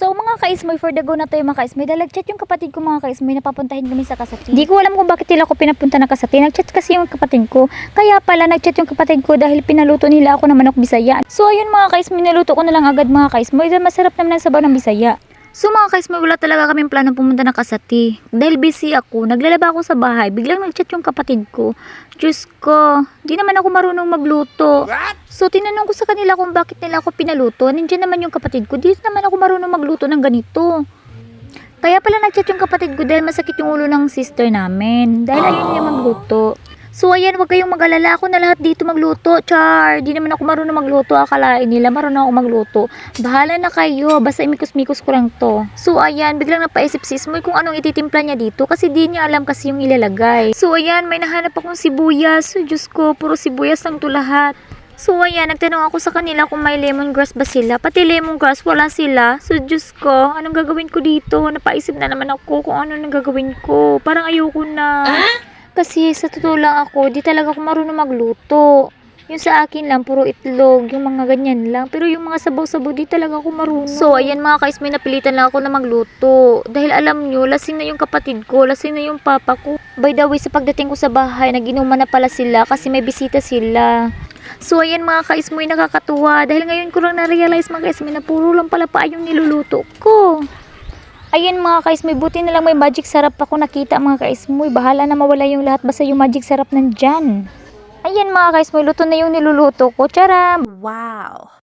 So mga kaismoy, for the go na tayo mga kaismoy. Dahil nag-chat yung kapatid ko mga kaismoy, napapuntahin kami sa Kasati. Di ko alam kung bakit nila ako pinapunta na Kasati. Nag-chat kasi yung kapatid ko. Kaya pala nag-chat yung kapatid ko dahil pinaluto nila ako ng manok Bisaya. So ayun mga kaismoy, naluto ko na lang agad mga kaismoy. Dahil masarap naman ang sabaw ng Bisaya. So mga kaismoy, wala talaga kaming plano pumunta na Kasati. Dahil busy ako, naglalaba ako sa bahay. Biglang nag-chat yung kapatid ko. Diyos ko, di naman ako marunong magluto. So tinanong ko sa kanila kung bakit nila ako pinaluto. Nandiyan naman yung kapatid ko. Di naman ako marunong magluto ng ganito. Kaya pala nag-chat yung kapatid ko dahil masakit yung ulo ng sister namin. Dahil ayun niya magluto. So ayan, wag kayong mag-alala, ako na lahat dito magluto. Char, di naman ako marunong magluto. Akalain nila marunong ako magluto. Bahala na kayo, basta imikos-mikos ko lang to. So ayan, biglang napaisip si Smoy kung anong ititimpla niya dito kasi di niya alam kasi yung ilalagay. So ayan, may nahanap akong sibuyas. So Diyos ko, puro sibuyas lang to lahat. So ayan, nagtanong ako sa kanila kung may lemongrass ba sila. Pati lemongrass, wala sila. So Diyos ko, anong gagawin ko dito? Napaisip na naman ako kung ano nang gagawin ko. Parang ayoko na. Kasi sa totoo lang ako, di talaga ako marunong magluto. Yung sa akin lang, puro itlog, yung mga ganyan lang. Pero yung mga sabaw-sabaw, di talaga ako marunong. So, ayan mga kaismoy, napilitan lang ako na magluto. Dahil alam nyo, lasing na yung kapatid ko, lasing na yung papa ko. By the way, sa pagdating ko sa bahay, nag-inuman na pala sila kasi may bisita sila. So, ayan mga kaismoy, nakakatuwa. Dahil ngayon ko lang na-realize mga kaismoy na puro lang pala pa yung niluluto ko. Ayan mga kaismoy, buti na lang may magic sarap ako nakita mga kaismoy. Bahala na mawala yung lahat basta yung magic sarap nandyan. Ayan mga kaismoy, luto na yung niluluto ko. Charam! Wow!